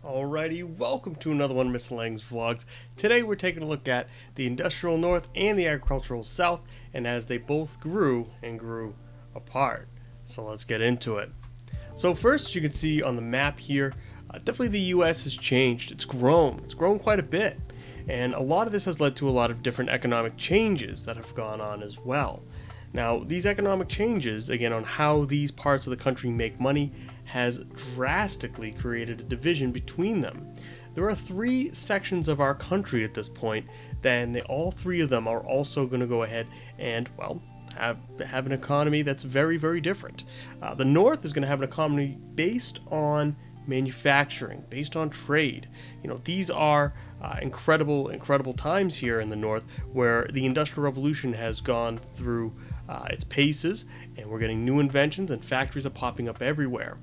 Alrighty, welcome to another one of Mr. Lang's vlogs. Today we're taking a look at the industrial north and the agricultural south, and as they both grew and grew apart. So let's get into it. So first, you can see on the map here, definitely the US has changed. It's grown quite a bit, and a lot of this has led to a lot of different economic changes that have gone on as well. Now, these economic changes, again, on how these parts of the country make money, has drastically created a division between them. There are three sections of our country at this point, then all three of them are also going to go ahead and, well, have an economy that's very, very different. The North is going to have an economy based on manufacturing, based on trade. You know, these are incredible times here in the North, where the Industrial Revolution has gone through its paces, and we're getting new inventions and factories are popping up everywhere.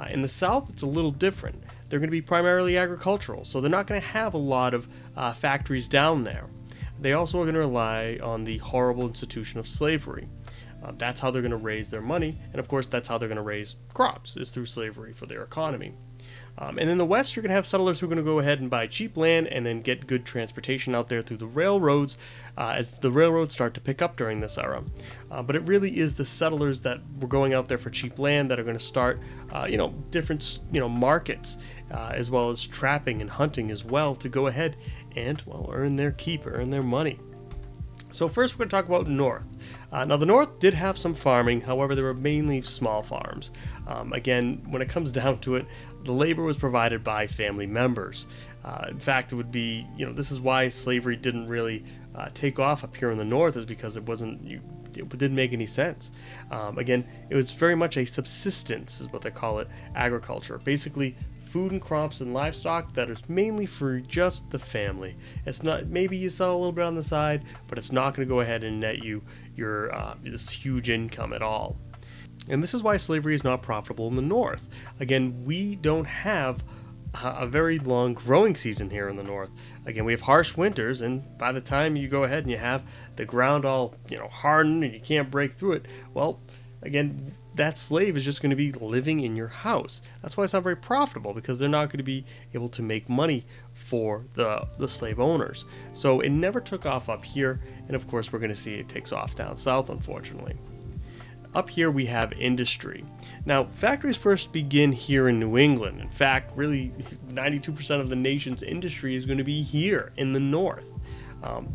In the South, it's a little different. They're going to be primarily agricultural, so they're not going to have a lot of factories down there. They also are going to rely on the horrible institution of slavery. That's how they're going to raise their money, and of course that's how they're going to raise crops, is through slavery for their economy. And in the West, you're going to have settlers who are going to go ahead and buy cheap land and then get good transportation out there through the railroads as the railroads start to pick up during this era. But it really is the settlers that were going out there for cheap land that are going to start, different, markets, as well as trapping and hunting as well, to go ahead and, well, earn their keep, earn their money. So first we're going to talk about North. Now the North did have some farming, however they were mainly small farms. Again, when it comes down to it, the labor was provided by family members. In fact, it would be, this is why slavery didn't really take off up here in the North, is because it didn't make any sense. Again, it was very much a subsistence, is what they call it, agriculture. Basically, food and crops and livestock that is mainly for just the family. It's not, maybe you sell a little bit on the side, but it's not going to go ahead and net you your this huge income at all. And this is why slavery is not profitable in the North. Again, we don't have a very long growing season here in the North. Again, we have harsh winters, and by the time you go ahead and you have the ground all hardened and you can't break through it, well, again, that slave is just going to be living in your house. That's why it's not very profitable, because they're not going to be able to make money for the slave owners. So it never took off up here, and of course we're going to see it takes off down south, unfortunately. Up here we have industry. Now, factories first begin here in New England. In fact, really 92% of the nation's industry is going to be here in the North.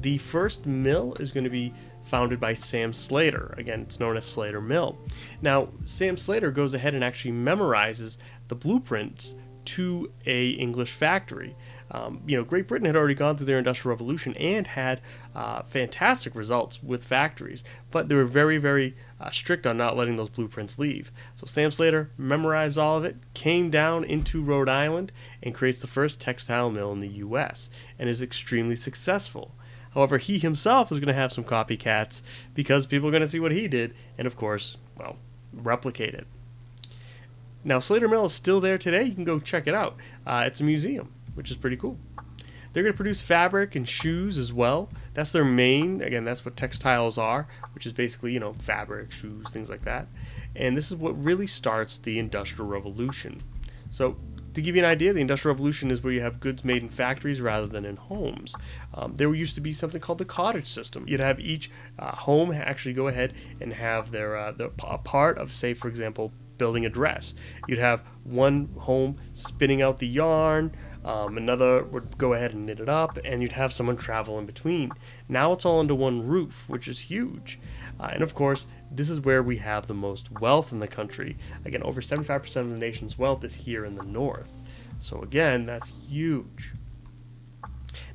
The first mill is going to be founded by Sam Slater. Again, it's known as Slater Mill. Now, Sam Slater goes ahead and actually memorizes the blueprints to a English factory. Great Britain had already gone through their Industrial Revolution and had fantastic results with factories, but they were very, very strict on not letting those blueprints leave. So Sam Slater memorized all of it, came down into Rhode Island, and creates the first textile mill in the U.S., and is extremely successful. However, he himself is going to have some copycats, because people are going to see what he did and, of course, well, replicate it. Now, Slater Mill is still there today. You can go check it out. It's a museum, which is pretty cool. They're going to produce fabric and shoes as well. That's their main, again, that's what textiles are, which is basically, fabric, shoes, things like that. And this is what really starts the Industrial Revolution. So, to give you an idea, the Industrial Revolution is where you have goods made in factories rather than in homes. There used to be something called the cottage system. You'd have each home actually go ahead and have a part of, say, for example, building a dress. You'd have one home spinning out the yarn, another would go ahead and knit it up, and you'd have someone travel in between. Now it's all under one roof, which is huge. And of course, this is where we have the most wealth in the country. Again, over 75% of the nation's wealth is here in the North. So again, that's huge.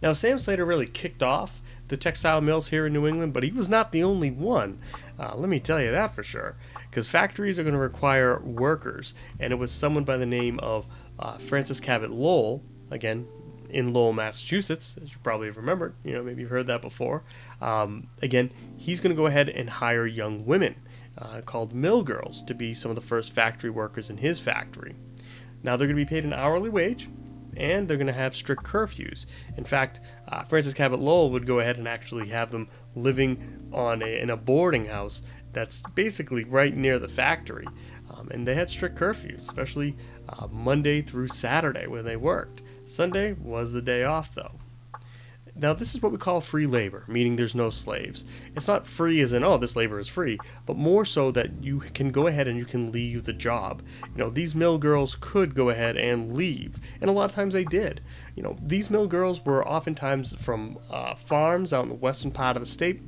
Now, Sam Slater really kicked off the textile mills here in New England, but he was not the only one. Let me tell you that for sure. Because factories are going to require workers, and it was someone by the name of Francis Cabot Lowell, again, in Lowell, Massachusetts, as you probably have remembered. Maybe you've heard that before. Again, he's going to go ahead and hire young women called mill girls to be some of the first factory workers in his factory. Now they're going to be paid an hourly wage, and they're going to have strict curfews. In fact, Francis Cabot Lowell would go ahead and actually have them living in a boarding house that's basically right near the factory. And they had strict curfews, especially Monday through Saturday when they worked. Sunday was the day off, though. Now, this is what we call free labor, meaning there's no slaves. It's not free as in, oh, this labor is free, but more so that you can go ahead and you can leave the job. These mill girls could go ahead and leave, and a lot of times they did. These mill girls were oftentimes from farms out in the western part of the state.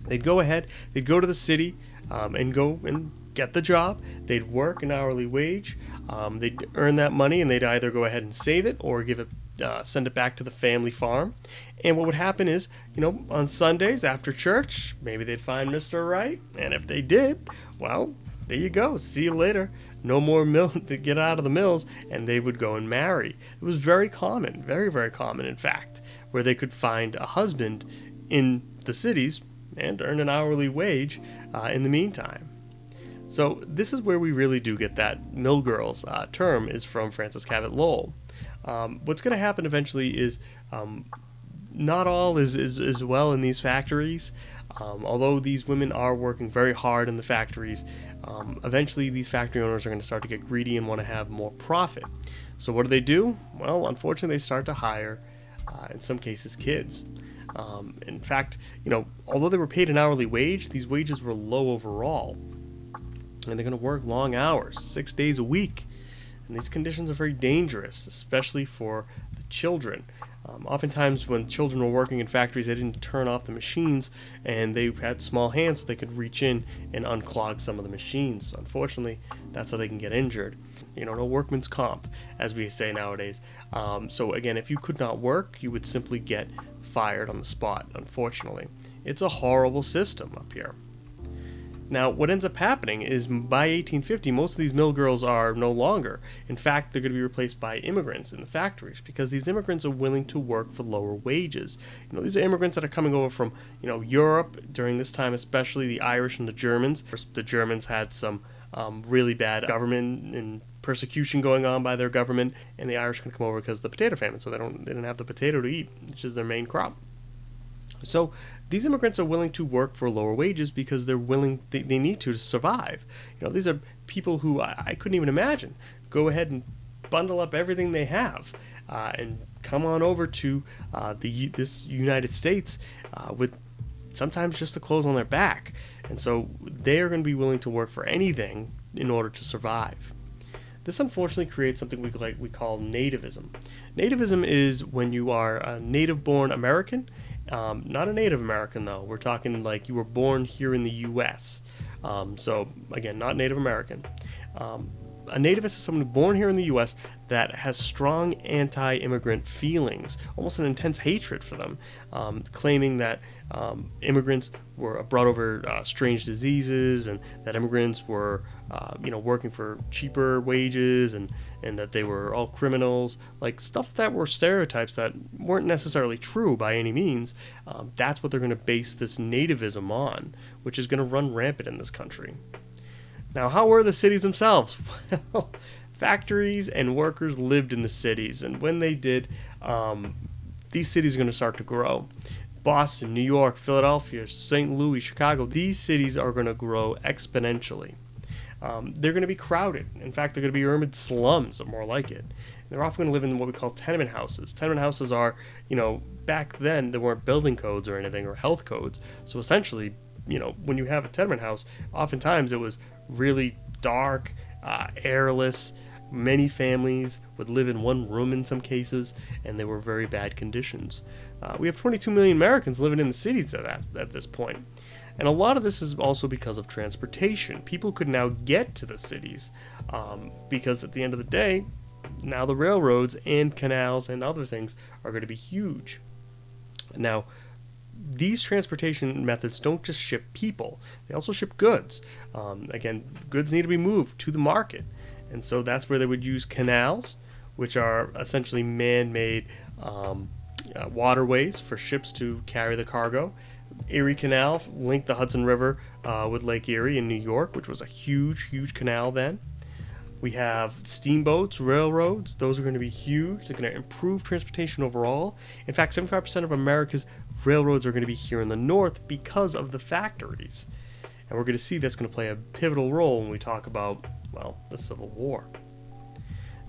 They'd go ahead, they'd go to the city and go and get the job. They'd work an hourly wage. They'd earn that money, and they'd either go ahead and save it or send it back to the family farm. And what would happen is, on Sundays after church, maybe they'd find Mr. Right, and if they did, well, there you go. See you later. No more mill to get out of the mills, and they would go and marry. It was very common, very, very common, in fact, where they could find a husband in the cities and earn an hourly wage in the meantime. So this is where we really do get that mill girls term is from Francis Cabot Lowell. What's going to happen eventually is not all is well in these factories. Although these women are working very hard in the factories, eventually these factory owners are going to start to get greedy and want to have more profit. So what do? Well, unfortunately, they start to hire, in some cases, kids. In fact, although they were paid an hourly wage, these wages were low overall. And they're going to work long hours, 6 days a week. And these conditions are very dangerous, especially for the children. Oftentimes when children were working in factories, they didn't turn off the machines, and they had small hands so they could reach in and unclog some of the machines. Unfortunately, that's how they can get injured. No workman's comp, as we say nowadays. So again, if you could not work, you would simply get fired on the spot, unfortunately. It's a horrible system up here. Now, what ends up happening is by 1850, most of these mill girls are no longer. In fact, they're going to be replaced by immigrants in the factories because these immigrants are willing to work for lower wages. These are immigrants that are coming over from, Europe during this time, especially the Irish and the Germans. The Germans had some really bad government and persecution going on by their government, and the Irish can come over because of the potato famine, so they didn't have the potato to eat, which is their main crop. So these immigrants are willing to work for lower wages because they need to survive. These are people who I couldn't even imagine go ahead and bundle up everything they have and come on over to this United States with sometimes just the clothes on their back. And so they are going to be willing to work for anything in order to survive. This unfortunately creates something we call nativism. Nativism is when you are a native-born American. Not a Native American, though. We're talking like you were born here in the U.S. So, again, not Native American. A nativist is someone born here in the U.S. that has strong anti-immigrant feelings, almost an intense hatred for them, claiming that immigrants were brought over strange diseases, and that immigrants were, working for cheaper wages, and that they were all criminals, like stuff that were stereotypes that weren't necessarily true by any means. That's what they're going to base this nativism on, which is going to run rampant in this country. Now, how were the cities themselves? Well, factories and workers lived in the cities, and when they did, these cities are going to start to grow. Boston, New York, Philadelphia, St. Louis, Chicago, these cities are going to grow exponentially. They're going to be crowded. In fact, they're going to be urban slums, or more like it. They're often going to live in what we call tenement houses. Tenement houses are, back then there weren't building codes or anything, or health codes. So essentially, when you have a tenement house, oftentimes it was really dark, airless. Many families would live in one room in some cases, and they were very bad conditions. We have 22 million Americans living in the cities at this point. And a lot of this is also because of transportation. People could now get to the cities because at the end of the day, now the railroads and canals and other things are going to be huge. Now, these transportation methods don't just ship people, they also ship goods. Again, goods need to be moved to the market. And so that's where they would use canals, which are essentially man made waterways for ships to carry the cargo. Erie Canal linked the Hudson River with Lake Erie in New York, which was a huge, huge canal then. We have steamboats, railroads. Those are going to be huge. They're going to improve transportation overall. In fact, 75% of America's railroads are going to be here in the north because of the factories. And we're going to see that's going to play a pivotal role when we talk about, well, the Civil War.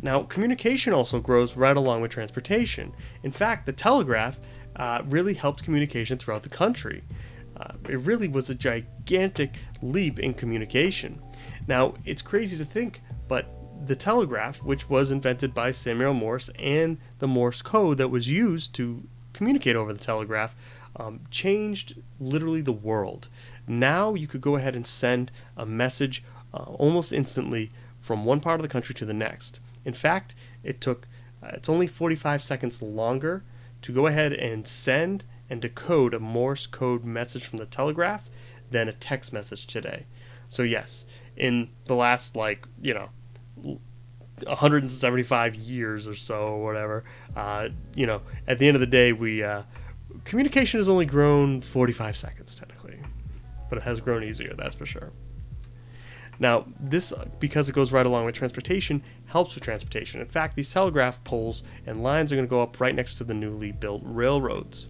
Now, communication also grows right along with transportation. In fact, the telegraph really helped communication throughout the country. It really was a gigantic leap in communication. Now, it's crazy to think, but the telegraph, which was invented by Samuel Morse, and the Morse code that was used to communicate over the telegraph, changed literally the world. Now you could go ahead and send a message almost instantly from one part of the country to the next. In fact, it's only 45 seconds longer to go ahead and send and decode a Morse code message from the telegraph than a text message today. So yes, in the last 175 years or so, or whatever, at the end of the day, communication has only grown 45 seconds technically, but it has grown easier, that's for sure. Now, this, because it goes right along with transportation, helps with transportation. In fact, these telegraph poles and lines are going to go up right next to the newly built railroads.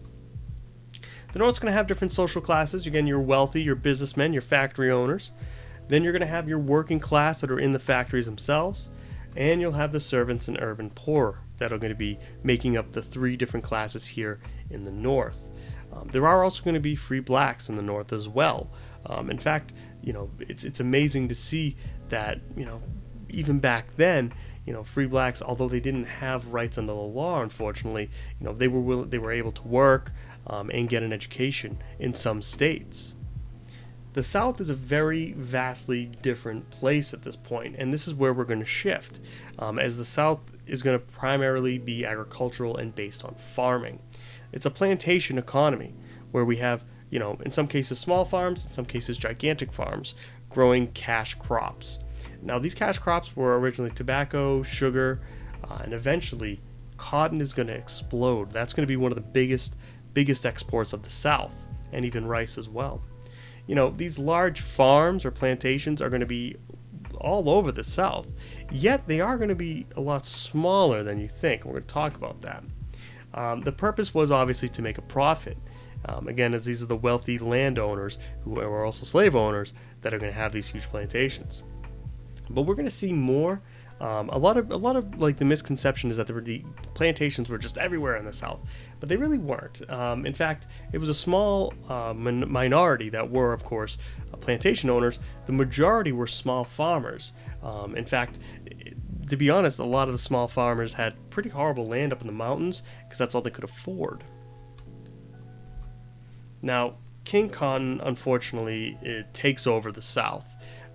The North's going to have different social classes. Again, you're wealthy, your businessmen, your factory owners. Then you're going to have your working class that are in the factories themselves. And you'll have the servants and urban poor that are going to be making up the three different classes here in the North. There are also going to be free blacks in the North as well. In fact, it's amazing to see that, even back then, free blacks, although they didn't have rights under the law, unfortunately, they were able to work and get an education in some states. The South is a very vastly different place at this point, and this is where we're going to shift, as the South is going to primarily be agricultural and based on farming. It's a plantation economy where we have, in some cases small farms, in some cases gigantic farms, growing cash crops. Now, these cash crops were originally tobacco, sugar, and eventually cotton is going to explode. That's going to be one of the biggest exports of the South, and even rice as well. These large farms or plantations are going to be all over the South, yet they are going to be a lot smaller than you think. We're going to talk about that. The purpose was obviously to make a profit. Again, as these are the wealthy landowners who are also slave owners that are going to have these huge plantations. But we're going to see more. A lot of like the misconception is that the plantations were just everywhere in the South, but they really weren't. In fact, it was a small minority that were, of course, plantation owners. The majority were small farmers. In fact, to be honest, a lot of the small farmers had pretty horrible land up in the mountains because that's all they could afford. Now, King Cotton, unfortunately, it takes over the South.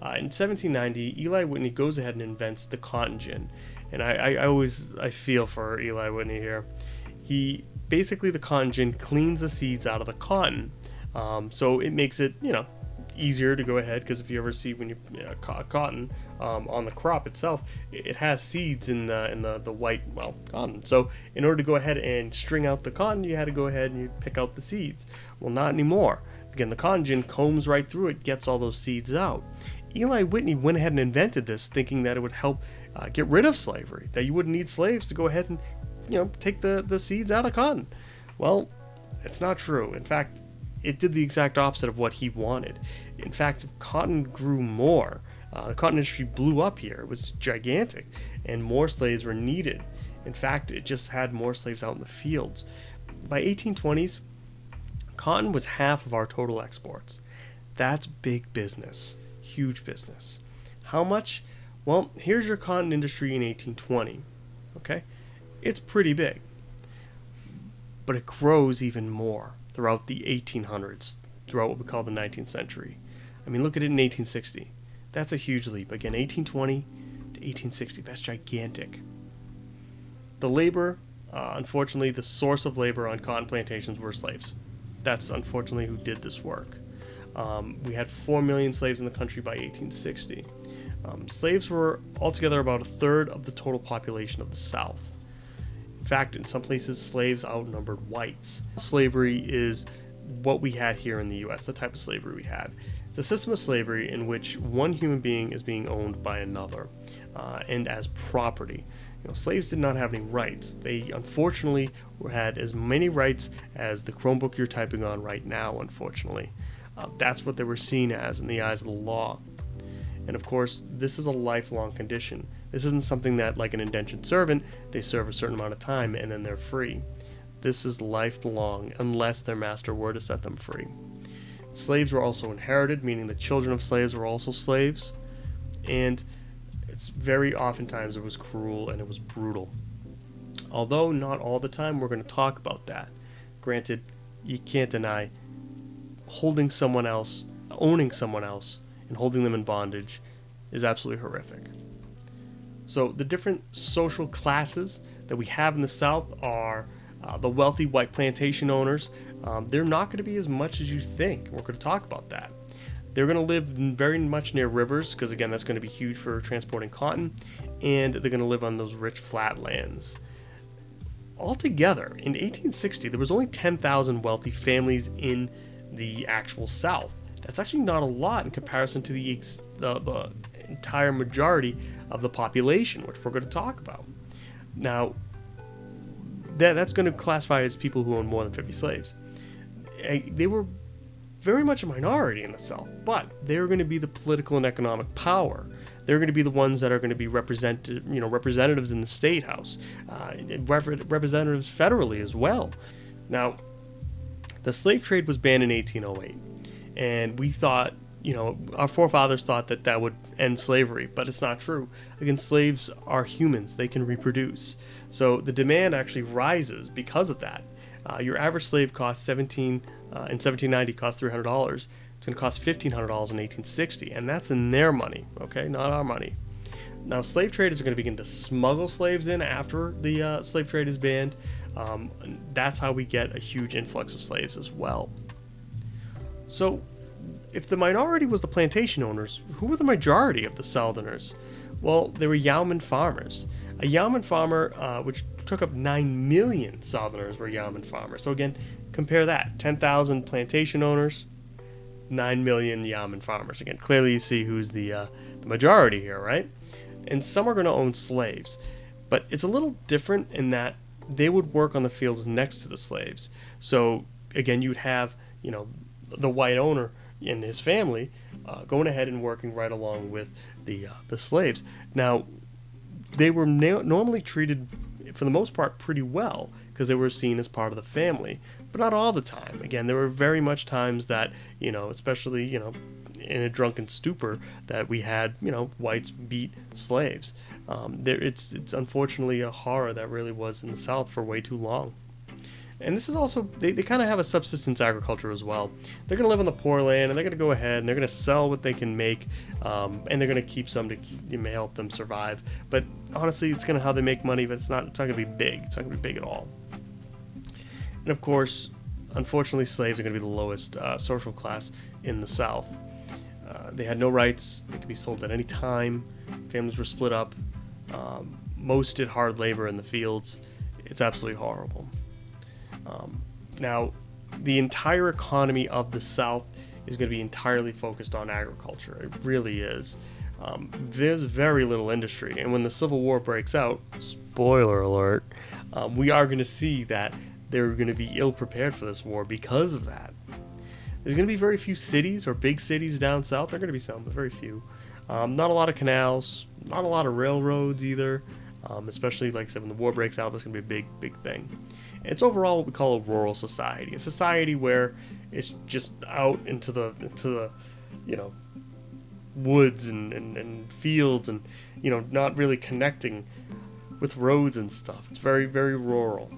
In 1790, Eli Whitney goes ahead and invents the cotton gin. And I feel for Eli Whitney here. The cotton gin cleans the seeds out of the cotton. So it makes it, easier to go ahead, because if you ever see when you cotton on the crop itself, it has seeds in the white cotton. So in order to go ahead and string out the cotton, you had to go ahead and you pick out the seeds. Well, not anymore. Again, the cotton gin combs right through it, gets all those seeds out. Eli Whitney went ahead and invented this, thinking that it would help get rid of slavery, that you wouldn't need slaves to go ahead and take the seeds out of cotton. Well, it's not true. In fact, it did the exact opposite of what he wanted. In fact, cotton grew more. The cotton industry blew up here. It was gigantic, and more slaves were needed. In fact, it just had more slaves out in the fields. By 1820s, cotton was half of our total exports. That's big business, huge business. How much? Well, here's your cotton industry in 1820. Okay, it's pretty big, but it grows even more throughout the 1800s, throughout what we call the 19th century. I mean, look at it in 1860. That's a huge leap. Again, 1820 to 1860, that's gigantic. The labor, unfortunately, the source of labor on cotton plantations were slaves. that's unfortunately who did this work. We had 4 million slaves in the country by 1860. Slaves were altogether about a third of the total population of the South. In fact, in some places, slaves outnumbered whites. Slavery is what we had here in the U.S., the type of slavery we had. It's a system of slavery in which one human being is being owned by another, and as property. Slaves did not have any rights. They unfortunately had as many rights as the Chromebook you're typing on right now, unfortunately. That's what they were seen as in the eyes of the law. And of course, this is a lifelong condition. This isn't something that, like an indentured servant, they serve a certain amount of time and then they're free. This is lifelong, unless their master were to set them free. Slaves were also inherited, meaning the children of slaves were also slaves. And it's very oftentimes it was cruel and it was brutal. Although not all the time, we're going to talk about that. Granted, you can't deny holding someone else, owning someone else, and holding them in bondage is absolutely horrific. So the different social classes that we have in the South are the wealthy white plantation owners. They're not going to be as much as you think. We're going to talk about that. They're going to live very much near rivers because, again, that's going to be huge for transporting cotton, and they're going to live on those rich flatlands. Altogether, in 1860, there was only 10,000 wealthy families in the actual South. That's actually not a lot in comparison to the entire majority of the population, which we're going to talk about. Now, that's going to classify as people who own more than 50 slaves. They were very much a minority in the South, but they're going to be the political and economic power. They're going to be the ones that are going to be representatives in the state house, representatives federally as well. Now, the slave trade was banned in 1808, and we thought, our forefathers thought that would end slavery, but it's not true. Again, slaves are humans; they can reproduce. So the demand actually rises because of that. Your average slave cost in 1790 cost $300. It's going to cost $1,500 in 1860, and that's in their money, okay, not our money. Now, slave traders are going to begin to smuggle slaves in after the slave trade is banned. That's how we get a huge influx of slaves as well. So, if the minority was the plantation owners, who were the majority of the Southerners? Well, they were yeoman farmers. A yeoman farmer, which took up 9 million Southerners, were yeoman farmers. So again, compare that. 10,000 plantation owners, 9 million yeoman farmers. Again, clearly you see who's the majority here, right? And some are going to own slaves. But it's a little different in that they would work on the fields next to the slaves. So again, you'd have, the white owner and his family going ahead and working right along with the slaves. Now, they were normally treated, for the most part, pretty well because they were seen as part of the family, but not all the time. Again, there were very much times that, especially, in a drunken stupor, that we had, whites beat slaves. It's unfortunately a horror that really was in the South for way too long. And this is also, they kind of have a subsistence agriculture as well. They're going to live on the poor land, and they're going to go ahead and they're going to sell what they can make, and they're going to keep some to help them survive. But honestly, it's kind of how they make money, but it's not going to be big. It's not going to be big at all. And of course, unfortunately, slaves are going to be the lowest social class in the South. They had no rights. They could be sold at any time. Families were split up. Most did hard labor in the fields. It's absolutely horrible. Now, the entire economy of the South is going to be entirely focused on agriculture. It really is. There's very little industry, and when the Civil War breaks out, spoiler alert, we are going to see that they're going to be ill-prepared for this war because of that. There's going to be very few cities or big cities down south. There are going to be some, but very few. Not a lot of canals, not a lot of railroads either. Especially, like I said, when the war breaks out, that's going to be a big thing. And it's overall what we call a rural society. A society where it's just out into the woods and fields and, not really connecting with roads and stuff. It's very, very rural.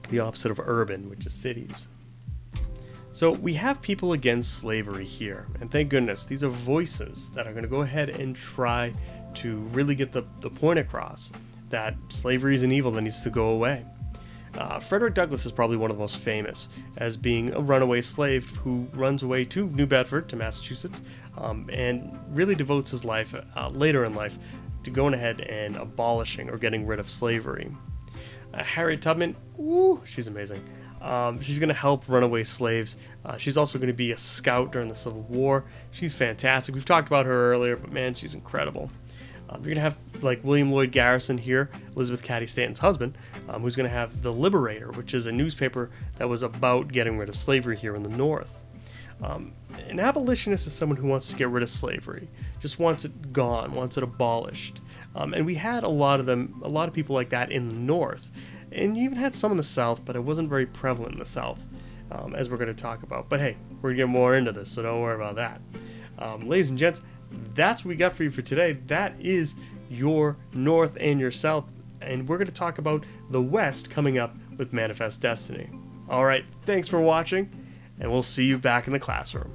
The opposite of urban, which is cities. So we have people against slavery here. And thank goodness, these are voices that are going to go ahead and try to really get the point across that slavery is an evil that needs to go away. Frederick Douglass is probably one of the most famous as being a runaway slave who runs away to New Bedford, to Massachusetts, and really devotes his life later in life to going ahead and abolishing or getting rid of slavery. Harriet Tubman, she's amazing. She's going to help runaway slaves. She's also going to be a scout during the Civil War. She's fantastic. We've talked about her earlier, but man, she's incredible. You're going to have like William Lloyd Garrison here, Elizabeth Cady Stanton's husband, who's going to have The Liberator, which is a newspaper that was about getting rid of slavery here in the North. An abolitionist is someone who wants to get rid of slavery, just wants it gone, wants it abolished. And we had a lot of people like that in the North. And you even had some in the South, but it wasn't very prevalent in the South, as we're going to talk about. But hey, we're going to get more into this, so don't worry about that. Ladies and gents, that's what we got for you for today. That is your North and your South. And we're going to talk about the West coming up with Manifest Destiny. All right, thanks for watching, and we'll see you back in the classroom.